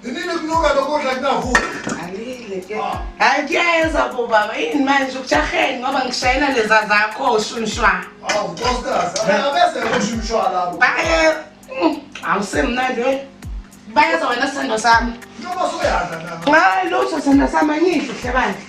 Nini kunuka lokudla kunavuka? Alile ke. Ayiyeza bo baba, yini manje ukujaheni ngoba ngishayela leza zakho oshunshwa. Awu nkosikazi, abese ushunshwa lapho. Baye. Awusemnandi we. Bayeza wena sithando sami. Noma soyaza na. Hayi lutho sithando sami angihle hlebandla.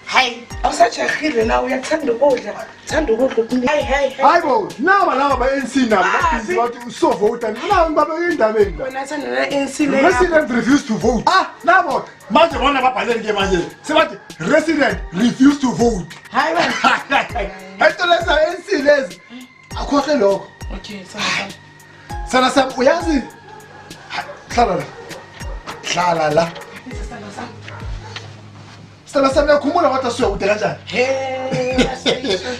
Hayi, awusajahile na uyathanda ukudla. Thanda ukudla okuningi. Hayibo, naba ba-ANC nabo bathi bathi so vote nabo babe endabeni la. Wena thanda na ANC le. Resident refused to vote. Nabo manje bona babhaleni ke manje. Sebathi resident refused to vote. Hayi wena. Ayitolesa ANC lezi. Akhohle lokho. Okay, sana sam uyazi. Hlala la. Sala sami yakhumula wathi asiyokude kanjani?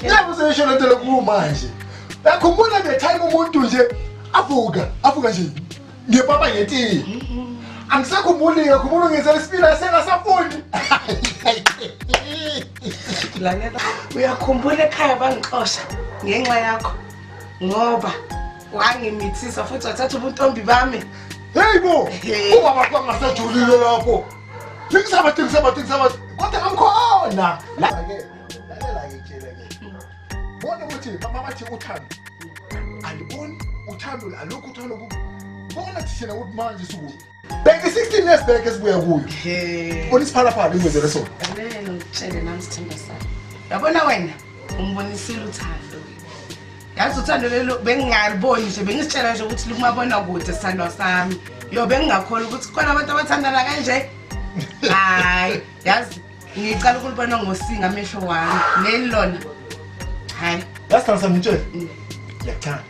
Yebo seyisho lento lokhu manje. Yakhumbula the time umuntu nje avuka nje. Ngepapa ngeti. Angisakhumbuli ngakhumula ngenzela isipila sengasafuni. Lalela uyakhumbula ekhaya bangixosha ngenxa yakho ngoba wangimithisa futhi wathatha ubuntombi bami. Heyibo, ubaba kwangasajulile lapho. Ngisabathi kodwa amkhona. Lalela ke tshela ke. Bona ukuthi mama bathi uthando. Aliboni uthando alokho uthando bona thina ukuthi manje suku. Beke 16 years back esibuya kuyo. Bona isiphalaphala ingwezele sona. Lalela ngitshele nami sithando sami. Yabona wena ungibonisile uthando. Yazi uthando lelo bengingaliboni nje bengisitshela nje ukuthi likumabona kude sithando sami. Yo bengingakholwa ukuthi khona abantu abathandana kanje. Hayi, yazi ngicela ukulibona ngosinga amehlo wami. Nelilona. Hayi, yasithanda sami ngitshela. Ngiyakuthanda.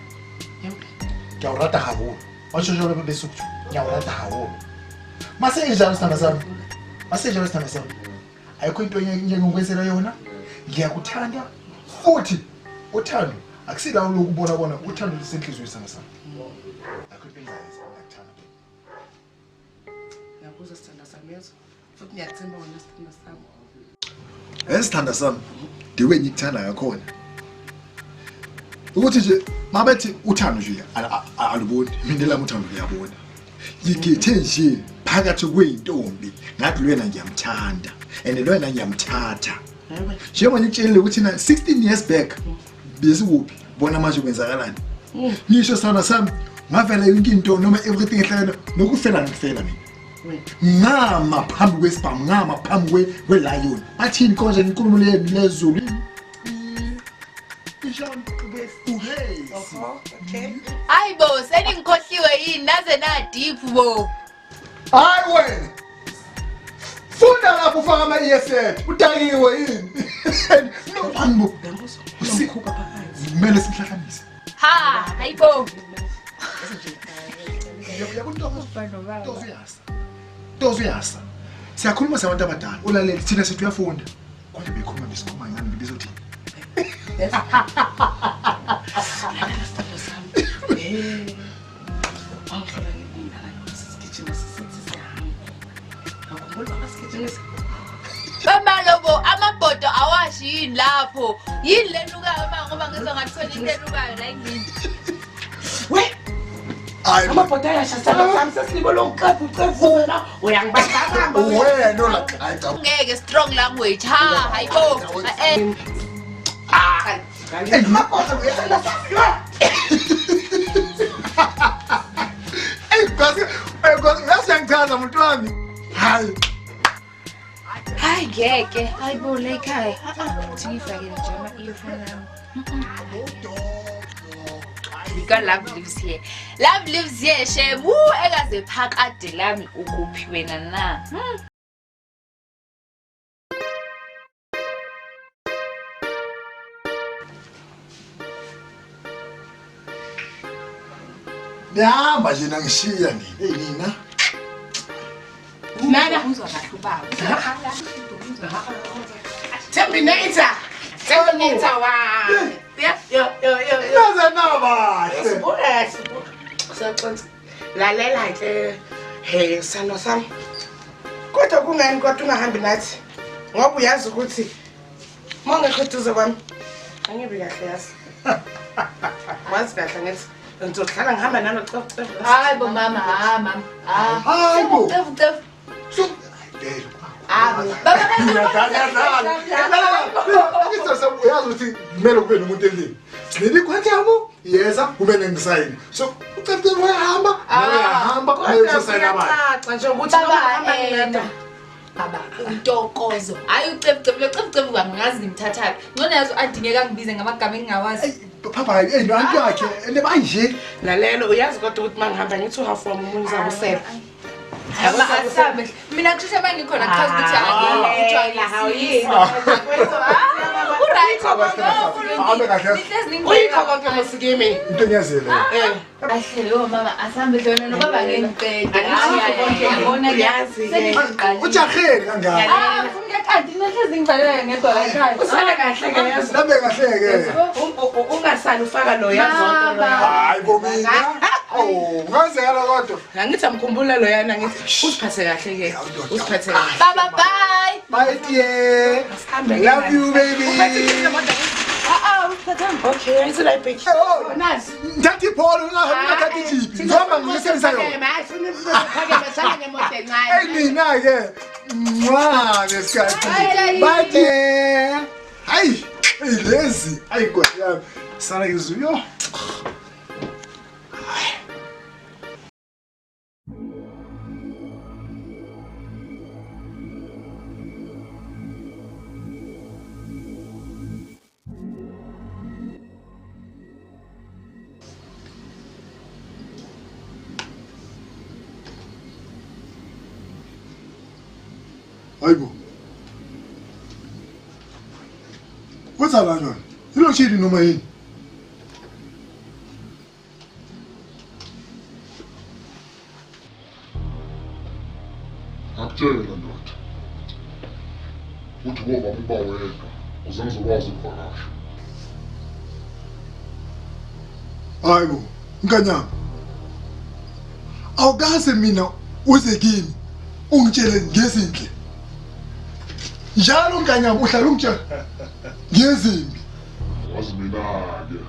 Ngiyawurata kakhulu. Washo nje lokho lesukuthu. Ngiyawurata kakhulu. Mase njalo sithanda sami. Sithanda sami. Ayikho into enjengokwenzela yona. Ngiyakuthanda futhi uthando akusila lokubona uthando lisenhlizweni sami. Ayikho into engayenza ngikuthanda. Yakuza sithanda sami yezo. Futhi ngiyathemba wena sithanda sami. Esithanda sami, diwe ngikuthanda ngakhona. Ukuthi nje mabethi uthando nje aluboni, mina lami uthando ngiyabona. Ngikhethe nje phakathi kweintombi, ngathi lwena ngiyamthanda and lwena ngiyamthatha. Njengoba ngitshela ukuthi na 16 years back besikuphi bona manje kwenzakalani. Ngisho sana sami ngavela yonke into noma everything ehlala nokufela ngifela mina. Ngama phambi kwesibhamu ngama phambi kwelion athini konje inkulumo lezulu Hayi bo seningikhohliwe yini naze na deep bo. Hayi wena funda lapho ufaka ama ESL udakiwe yini no phambo usikhupha phakathi kumele sihlahlanise Hayi bo Tozuyasa. Siyakhuluma sabantu abadala. Ulalele thina sithi uyafunda. Kodwa bekhuluma besikhuluma ngani bizothi. Bamalobo amabhodo awashi yini lapho. Yini lenukayo ngoba ngizwa ngathola into enukayo la engini. We amabhoda ayashasana sami sesilibo lonqephu wena uyangibazanga wena olaqhaqa ngeke strong language hayi bo amabhoda uyasanda sami because uyasangithatha umuntu wami hayi ngeke hayi bo la ekhaya ngifake nje ama earphone ami because love lives here. Love lives here, shemu ekaze phakade lami ukuphi wena na. Nihamba nje nangishiya nina. Nana uzwa kahle ubaba. Terminator wa. Yo. Naze nabahle. Siyaqonda. Lalela ke sano sami. Kodwa kungani kodwa ungahambi nathi? Ngoba uyazi ukuthi mangekho duze kwami. Angibe kahle yazi. Wazi kahle ngithi Ngizohlala ngihamba nalo cefu. Hayi bo mama, mama. Hayibo. Cefu. So Baba uyazi ukuthi kumele kube nomuntu endlini. Sineli kwathamo yeza kumele ngisayine. So ucefe uyahamba, uyahamba, uyosayina abantu. Caca nje ukuthi ngihamba ngedwa. Baba untokozo. Hayi ucefu kangazi ngimthathaphi. Ngone yazo adingeka ngibize ngamagama engingawazi. Papa no antu yakhe ene manje. Lalelo uyazi kodwa ukuthi mangihamba ngithi uhafu wami umuntu uzabusela. Asabe mina kusho manje ngikhona chaza ukuthi konke musikimi into ngiyazela ahlelo mama asambe dona no baba ngengicede yabona ujaheli kangaka ufuna kanti nahlezi ngivalele ngedwa ekhaya usale kahle ke yazi labe kahle ke ungasali ufaka lo yazonto lo hayi bomina ngazela kodwa ngithi amkhumbula lo yana ngithi usiphathe kahle ke usiphathe kahle baba bye bye dear love you baby okay ngithi la ibheki nazi ndathi pholo ungathathi jipi ngoma ngisenza yona mina ke lesikhathi bye dear hayi lezi ayigwadi yami sala izuyo Hayibo. Kwenzala njani? Ilotshini noma yini? Akutshela ndoda uthi ngoba uba wedwa uzange ukwazi ukuvakasha. Hayibo, nkanyama. Awukaze mina uze kimi ungitshele ngezinhle. Njalo nkanyama uhlala ungitshela ngezimbi. Wazi mina-ke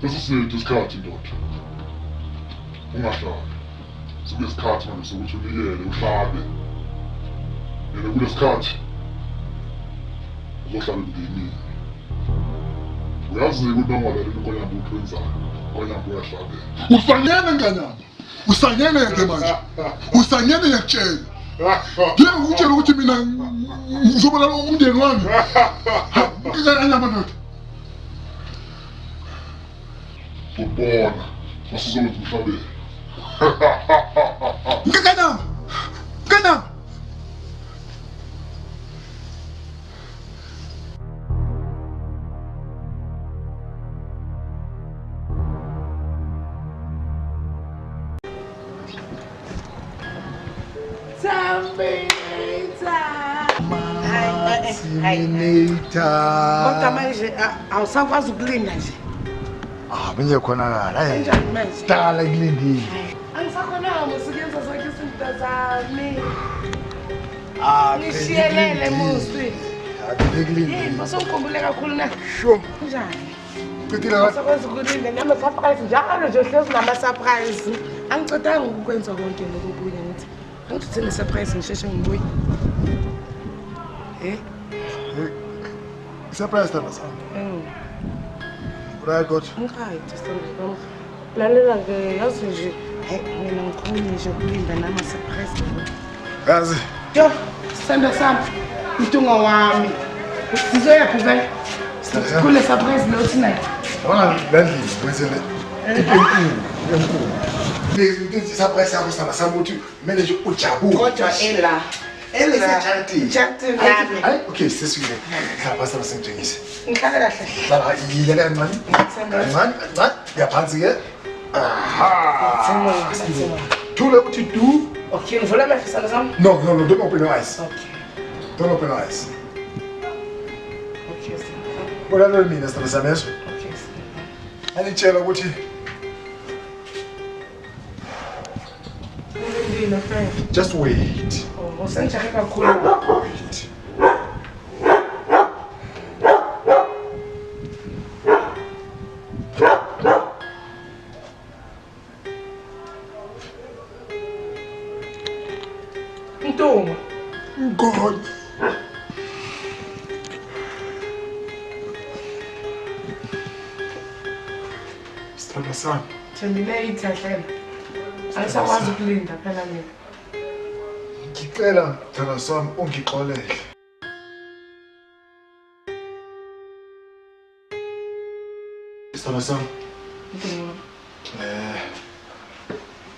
sesisethu isikhathi ndoda ungahlali sekuyisikhathi manje sokuthi unikele uhlabe yena kule sikhathi uzohlala emndenini uyazi ukuthi nongalaleli unkonyamba ukuthi wenzayo unkonyamba uyahlabela Usanyene nkanyama. Usanyene-ke manje. Usanyene ngiyakutshela. Ngeke ngikutshela ukuthi mina ngizobona umndeni wami. Nkanyama ndoda. uzobona masizolothi uhlabela. Nkanyama. Nkanyama. kodwa manje awusakwazi ukulinda nje Benye khonakala. enjani manje Dala kulindile. angisakhonanga musikuyenza zonke izinto zami Ah, ngishiyelele musi Akulindile. yini masongikhumbule kakhulu na Sure. njani Qedile usakwazi ukulinda nama-surprise njalo nje uhlezi nama-surprise angicedanga ukukwenza konke lokhu kunye ngithi angithuthele i-surprise ngisheshe ngibuye surprise tanda sami. Right God. Ngikhayithi sithando lalela-ke yazi nje mina ngikhona nje ukulinda nama-surprise Yazi. yo sithando sami mtunga wami sizoyaphi vele kule surprise lo tonight Wona landini wenzele enkulu. Lezi surprise yakho sana sami ukuthi kumele nje ujabule. kodwa ela Charity nami Hayi, okay, sesifike. Khapha sana sengitshengise. ngihlale kahle Baba yiyele kancane. Kancane. Yaphansi ke. Aha. Thule ukuthi do. okay ngivula amehlo sithando sami No, don't open your eyes. okay Don't open your eyes. okay What are mina sithando sami yeso? okay Anitshela ukuthi ngilindile mfethu just wait. usengijahe kakhulu Wait. Sithanda sami. Sendilate hlela. Angisakwazi ukulinda phela mina. Ngicela thana sami ungixolele. Sithanda sami.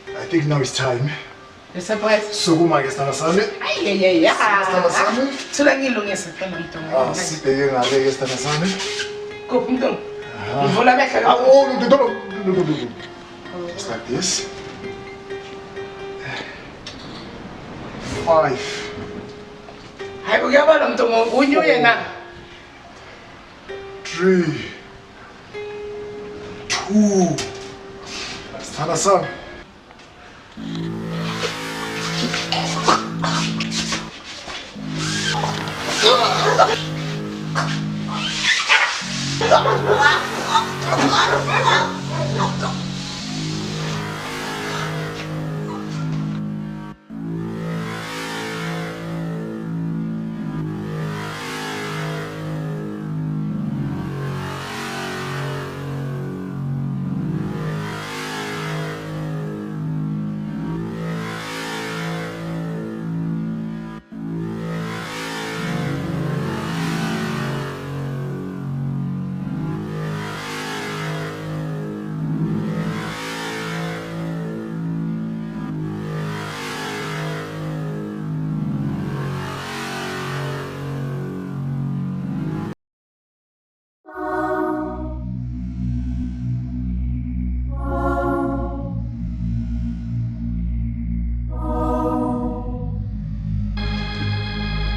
I think now it's time. Surprise. Sukuma ke sithanda sami. Ay. Sithanda sami. Thula ngilungise phela mntwana. Sibheke ngale ke sithanda sami. Kuphi mntwana? Ngivula amehlo. Oh, just like this. 5. Hayi kuyabala mntwana unyuye na. 3. 2. Sithanda sami.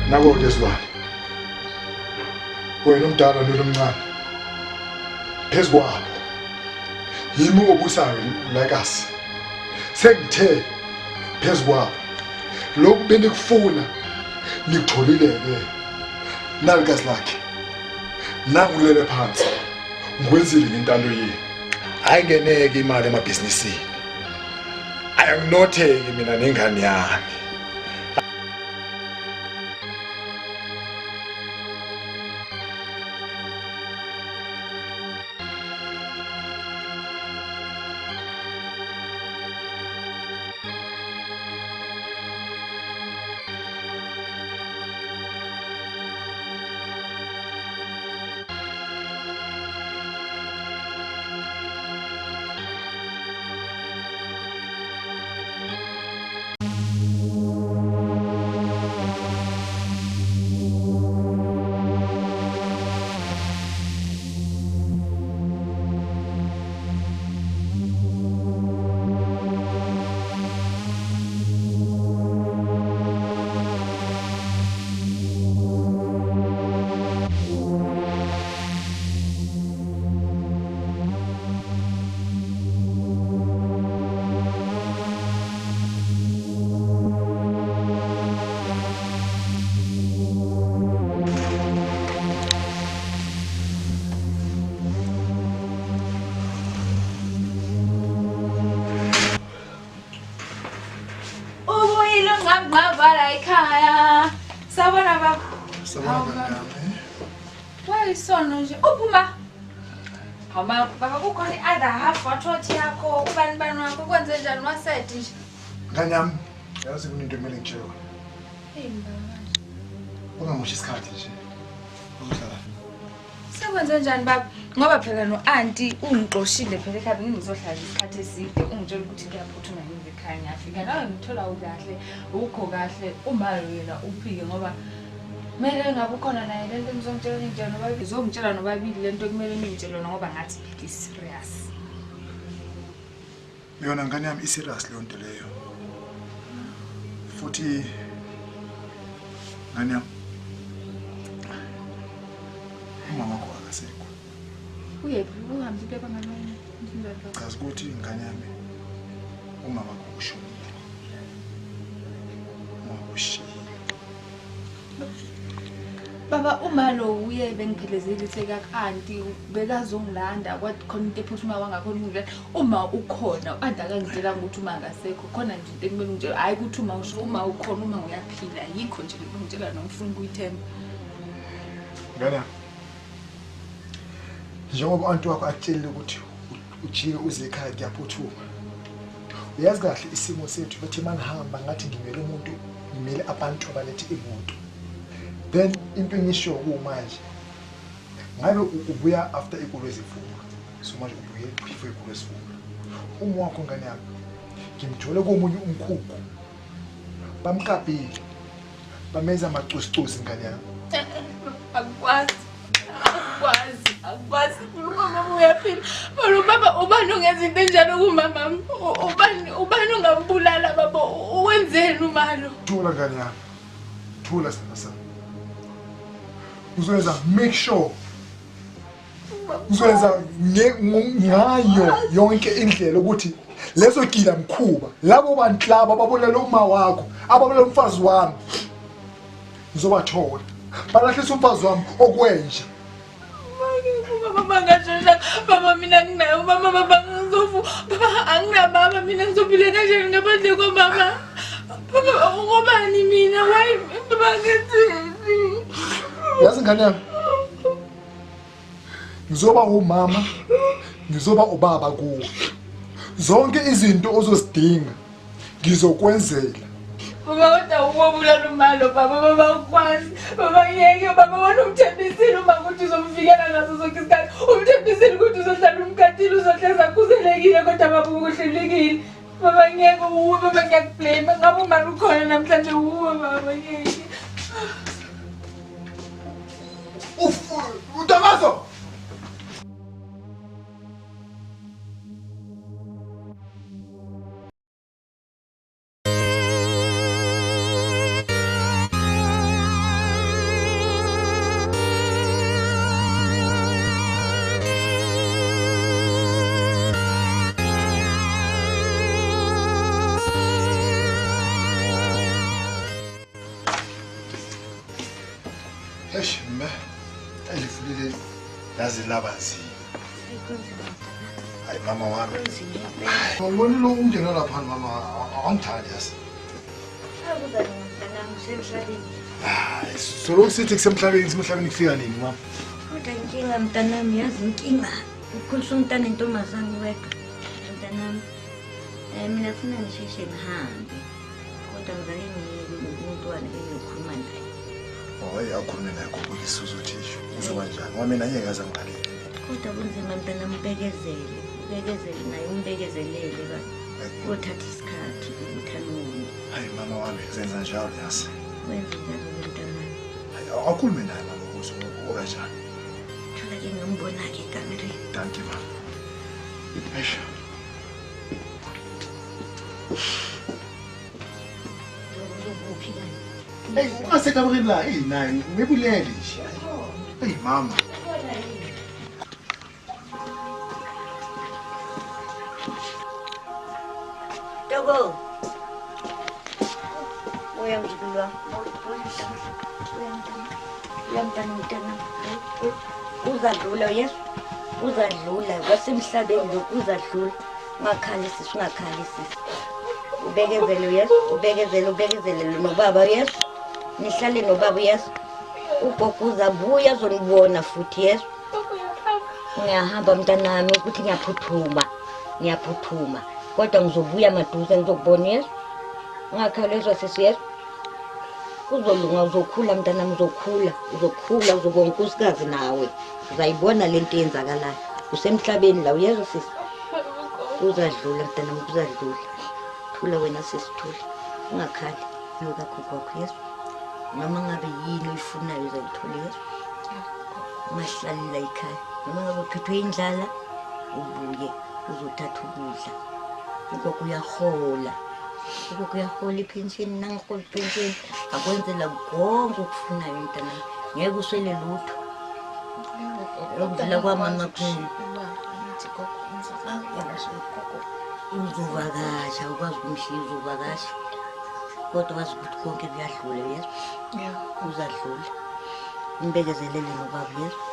Nako-ke Zwane, wena umdala nomncane, phezu kwabo, yimi obusayo lakasi, sengithe phezu kwabo, lokhu benikufuna nikutholile-ke, nalikazi lakhe, nangulele phansi, ngikwenzile ngentando yini, ayingeneke imali emabhizinisini, ayanginotheki mina nengane yami. Ngabala ekhaya. Sabona baba. Sabona Wayisono nje. Uphuma. Hama baba kukhona i-other half wathothi yakho ubani wakho kwenze njani wasethi nje. Nganyami, yazi kunento emele ngitshele wona. Hey baba. Ungamoshi isikhathi nje. Uzohlala. Sekwenze njani baba? Ngoba phela no-auntie ungixoshile phela ekhaya ngizohlala isikhathi eside ungitshela ukuthi ngiyaphuthuma ngize ekhaya ngiyafika nawe ngithola ukahle ukho kahle uma yena uphike ngoba kumele ngabe ukhona naye lento ngizongitshela njalo nobabili ngizongitshela nobabili lento kumele ngitshele ngoba ngathi is serious. Yona ngane yami iserious leyo nto leyo. Futhi ngane yami mama wakho akasekho. Uyephi uhambile banganomini njalo. Chaza ukuthi ingane yami umama wakho ushonile. Umama ushiyile. Baba umalo uye bengiphelezile itheka kanti bekazongilanda kwathi khona into ephuthuma wangakhona ukungilanda uma ukhona ade akangitshela ukuthi uma akasekho khona nje into ekumele nje hayi ukuthi uma ukhona uma uyaphila yikho nje ngitshela nomfuna ukuyithemba ngana njengoba antu wakho atshela ukuthi ujike uze ekhaya kuyaphuthuma uyazi kahle isimo sethu bathi mangihamba ngathi ngimele umuntu ngimele abantu abalethe imoto then into engisho kumanje ngabe ubuya after ikolo ezivuka so manje ubuye before ikolo ezivuka uma wakho ngane yami ngimthole komunye umkhukhu bamkapile bamenza amacusicusi ngane yami akwazi mama uyaphila baba ubani ungenza into enjalo kumama ubani ungambulala baba wenzeni umalo thula ngane yami thula sana uzoyenza make sure uzoyenza ngayo yonke indlela ukuthi leso gila mkhuba labo bantu laba ababolela uma wakho ababolela umfazi wami ngizobathola balahlisa umfazi wami okwenja baba ngashona baba mina nginayo baba ngizofu baba anginababa mina ngizophila kanjani ngaphandle komama baba ngobani mina why baba ngithi yazi ngane yami ngizoba umama ngizoba ubaba kuwe zonke izinto ozozidinga ngizokwenzela baba kodwa ukubulala umalo baba ukwazi baba ngeke baba wena umthembisile uma ukuthi uzomvikela ngaso sonke isikhathi umthembisile ukuthi uzohlala umkhathile uzohleza khuselekile kodwa baba ukuhlelekile baba ngeke uwe baba ngiyakublame ngabe umalo ukhona namhlanje uwe baba ngeke Utamazo! Eish, mme. Elifulile yazi laba nzima. Hayi mama wami. Ngibona lo umndeni lapha mama angithandi yasi. Hayi, solo sithi kusemhlabeni simhlabeni kufika nini mama? Kodwa inkinga mntanami yazi inkinga. Ukhulisa umntana intombazane wedwa. Mntanami. Mina funa ngisheshe ngihambe. Kodwa ngizake ngiyeke engiyokhuluma naye. Hayi akhulume naye kubulisa uzothisho. Uzoba njani? Wamina ngeke aze ngiqale. Kodwa kunzima mntanami ubekezele. Ubekezele naye umbekezelele ba. Uthatha isikhathi ukuthanuni. Hayi mama wami zenza njalo yasi. Wenze njalo mntanami. Hayi akhulume naye mama ukuthi ukanjani. Thola ke ngambona ke kamereni. Danke mama. Eish. Hey, ungasekaburini la, naye ngibulele nje. Hey mama. Togo. Uyamjibulwa. Uyamntana. Uzadlula yes. Uzadlula kwasemhlabeni lokhu uzadlula. Ungakhalisi. Ubekezele yes. Ubekezele nobaba yes. Nihlale nobaba yes. Ugogo uzabuya azonibona futhi yes. Ngiyahamba mntanami ukuthi ngiyaphuthuma. Kodwa ngizobuya maduze ngizokubona yes. Ungakhalezwa sisi yes. Uzolunga uzokhula mntanami uzokhula uzoba unkosikazi nawe. Uzayibona lento eyenzakalayo. Usemhlabeni la uyezwa sisi. Uzadlula mntanami uzadlula. Thula wena sisi thula. Ungakhali ngokakho kwakho yes. Noma ngabe yini uyifunayo uzayithola yes. Mahlalela ekhaya. Noma ngabe uphethwe indlala ubuye uzothatha ukudla. Ukho uyahola ipension nangihola ipension akwenzela konke ukufunayo mntanami. Ngeke uswele lutho. Ukudla kwamama kuphela. Uzuvakasha ukwazi ukumhliza uvakasha. Kodwa wazi ukuthi konke kuyadlula yes. Uzadlula. imbekezelele nobaba uyezwa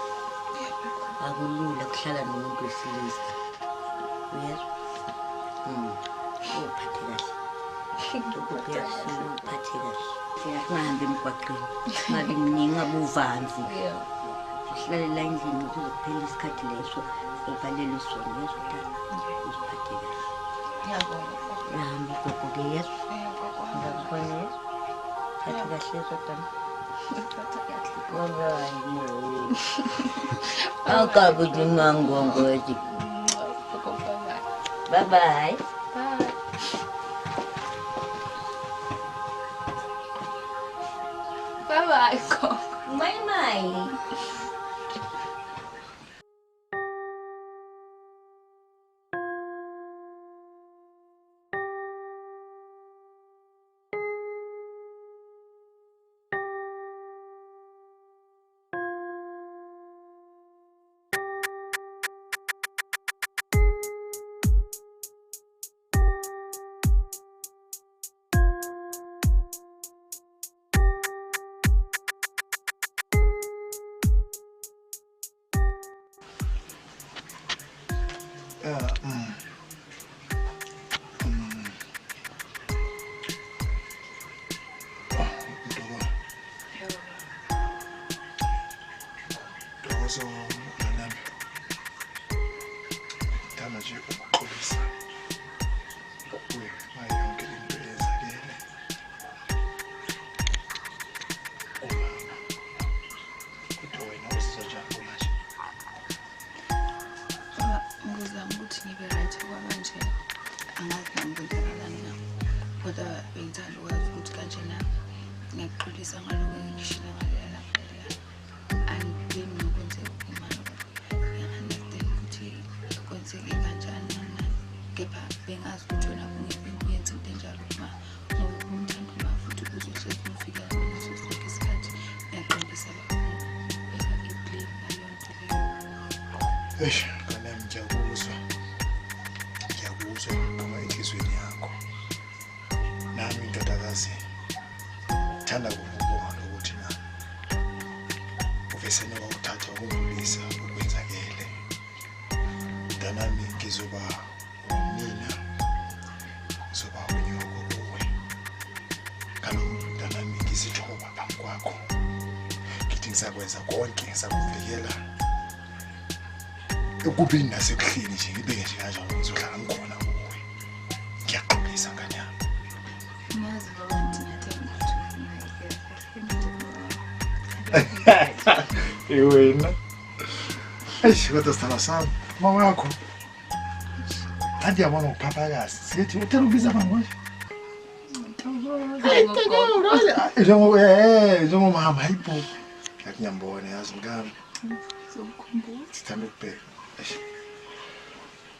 akulula kuhlala nomuntu wesilisa uyezwa uphathe kahle uphathe kahle siyahambe emgwaqeni ngabe mningi abuvanzi sihlalela endlini ukuze kuphele isikhathi leso obhalelwe sona uyezwa usiphathe kahle nami gogo-ke yezwa ngakubona yezwa phathe kahle yezwa tana akabe ningangongoti bye bye bye bye Gogo. mai ngiyakuzwa noma enhlizweni yakho nami indodakazi thanda ukubonga lokuthi na uvesene wawuthatha ukudlulisa ukwenzakele nami ngizoba umnina ngizoba unyoko kuwe kaloku nami ngizithoba phambi kwakho ngithi ngizakwenza konke ngizakuvikela ukubini nasekuhleni nje ngibeke nje kanjalo ngizohlala ngikhona kuwe ngiyaxolisa ngani yami Nazi baba ndingathemba wena kodwa sithanda sami mama wakho andiyabona nguphaphakazi sithi uthela ukubiza abantu njengomama hayibo yathi ngiyambona yazi mkami sithanda ukubheka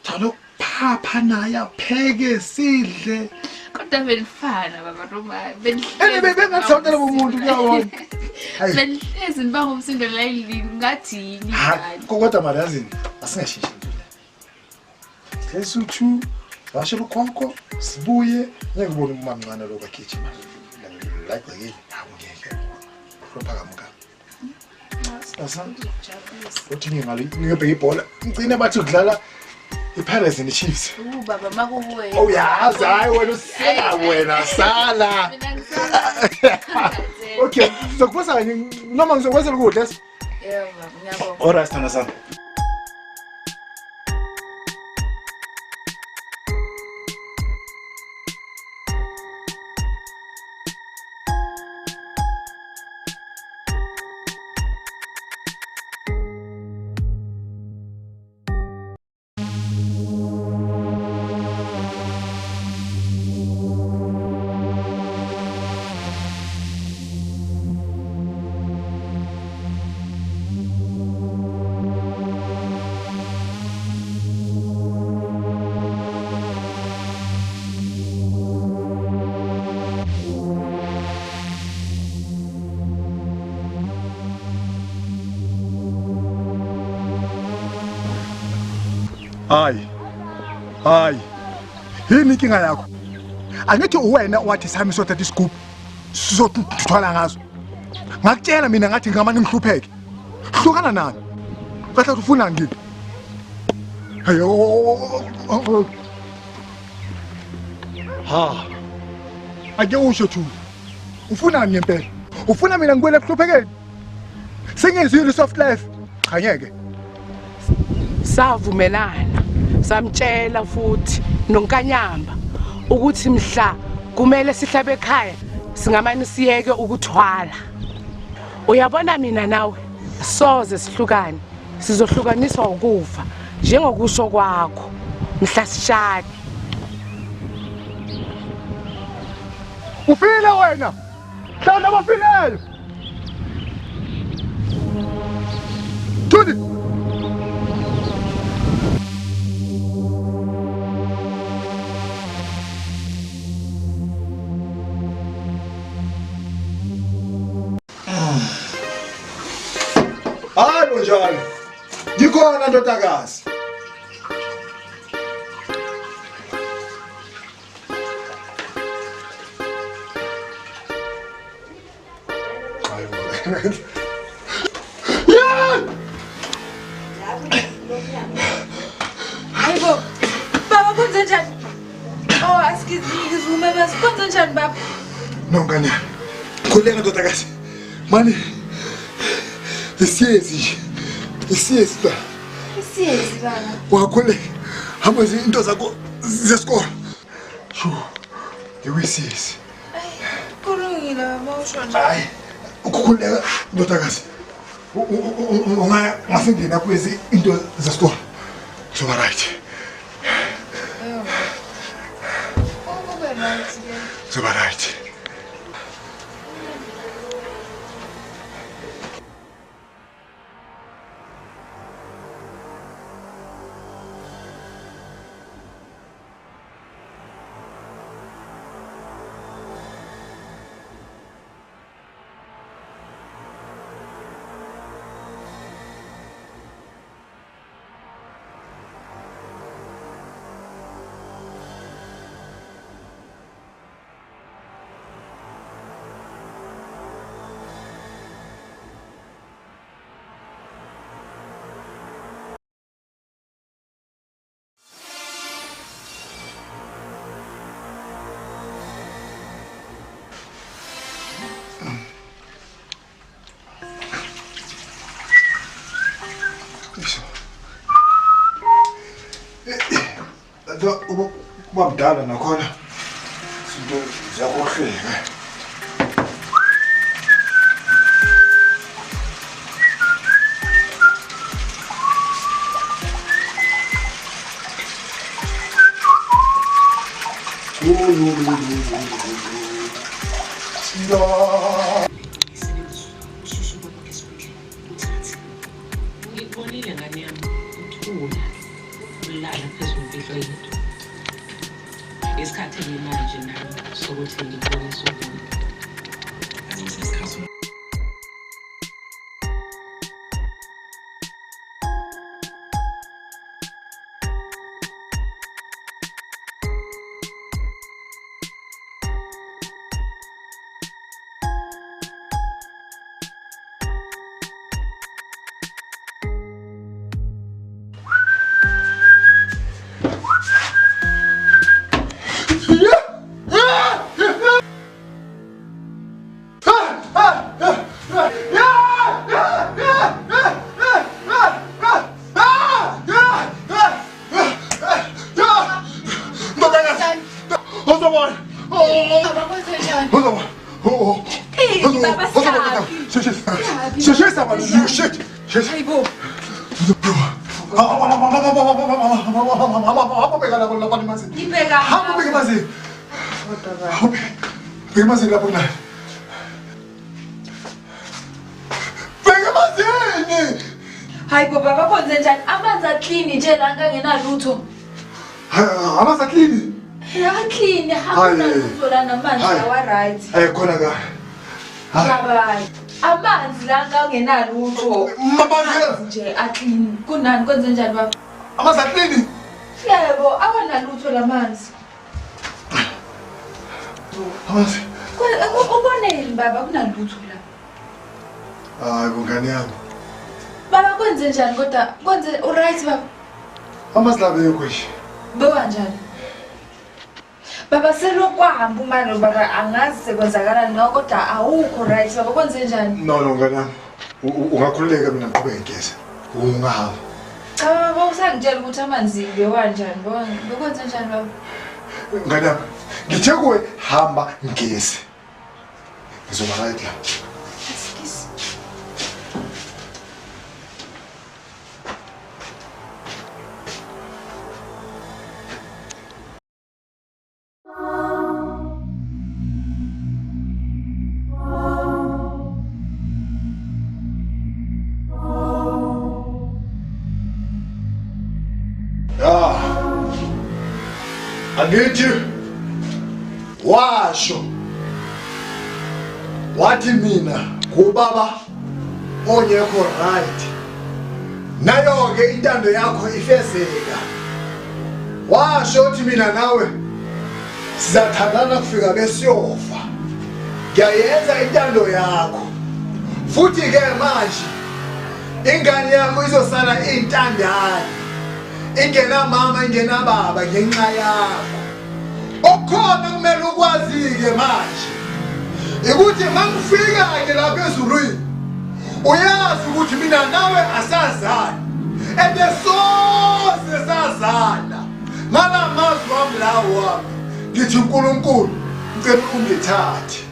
thanda ukuphapha naye apheke sidle kodwa benifana baba Roma bengathawutela bomuntu kuyabona benhlezi bangumsindo la yini ngathi yini kodwa mara yazini asingashintsha intula sesuthu washela ukhonko sibuye ngiyakubona umamncane lo kaGijima la gceke ngeke propaganda asante uthi ngibheka ibhola ngcine bathi udlala iPirates and Chiefs baba makuwe oh yazi hayi wena usela wena sala okay sizokuphosa kanye noma ngizokwenzela ukudla yebo ngiyabonga alright sithanda sami hayi yini inkinga yakho angithi uwena wathi sami sothatha isigubhu sizothwala ngazo ngakutshela mina ngathi ngamani ngihlupheke hlukana nami kahle ufuna ngini hayo ha ake usho thu ufuna ngempela ufuna mina ngikwele kuhluphekeni sengizwile soft life khanyeke savumelana samtshela futhi nonkanyamba ukuthi mhla kumele sihlabe ekhaya singamani siyeke ukuthwala uyabona mina nawe soze sihlukane sizohlukaniswa ukufa njengokusho kwakho mhla sishade ufile wena hlala bafileyo Tudi Hayi njalo Ngikhona ndodakazi Hayibo baba kwenze njani Oh askizivume bese kwenze njani baba Nongane khuleka ndodakazi mani isiyezi ba Isiyezi baba wakhuleka hamba into zakho zesikole sho ngiwisisi kulungile baba usho nje hayi ukukhuleka ndodakazi ungasengena kwezi into zesikole so right so right Ubamdala nakhona izinto ziyakohleka Ngibonile ngane yami uthula ulala phezulu kwempilo yethu isikhathi manje nami sokuthi ngibonise ubuntu Bagaimana lapor nak? Bagaimana? Hayi baba kwenze njani amanzi clean nje la ngangenalutho Amanzi clean? Ya clean hakuna lutho la namanzi awa right Khona ka. Baba amanzi la ngangenalutho Mamanzi nje a clean kunani kwenze njani baba Amanzi clean? Yebo awanalutho lamanzi Amanzi Uboneni baba kunalutho la Hayi bungane yami. Baba kwenze njani kodwa kwenze right baba? Amaslabe yakho nje. Bewanjani? Baba selokwahamba umalo baba angazi sekwenzakala noko kodwa awukho right baba kwenze njani? No ngane yami. Ungakhululeka mina ngiqhubeke ngeze. Ungahamba. Cha baba usangitshela ukuthi amanzi bewanjani bekwenze njani baba? Ngane yami. Ngithe kuwe hamba ngeze. Ngizoba right la. Excuse. Angithi washo wathi mina kubaba ongekho right nayo ke intando yakho ifezeka washo uthi mina nawe sizathandana kufika besiyofa ngiyayenza intando yakho futhi ke manje ingane yakho izosala intandane ingena mama ingena baba ngenxa yakho okhona kumele ukwazi-ke manje ukuthi mangifika ke lapha ezulwini uyazi ukuthi mina nawe asazana ebesoze sazana ngala mazwi wami lawo wami ngithi uNkulunkulu ngicela ungithathe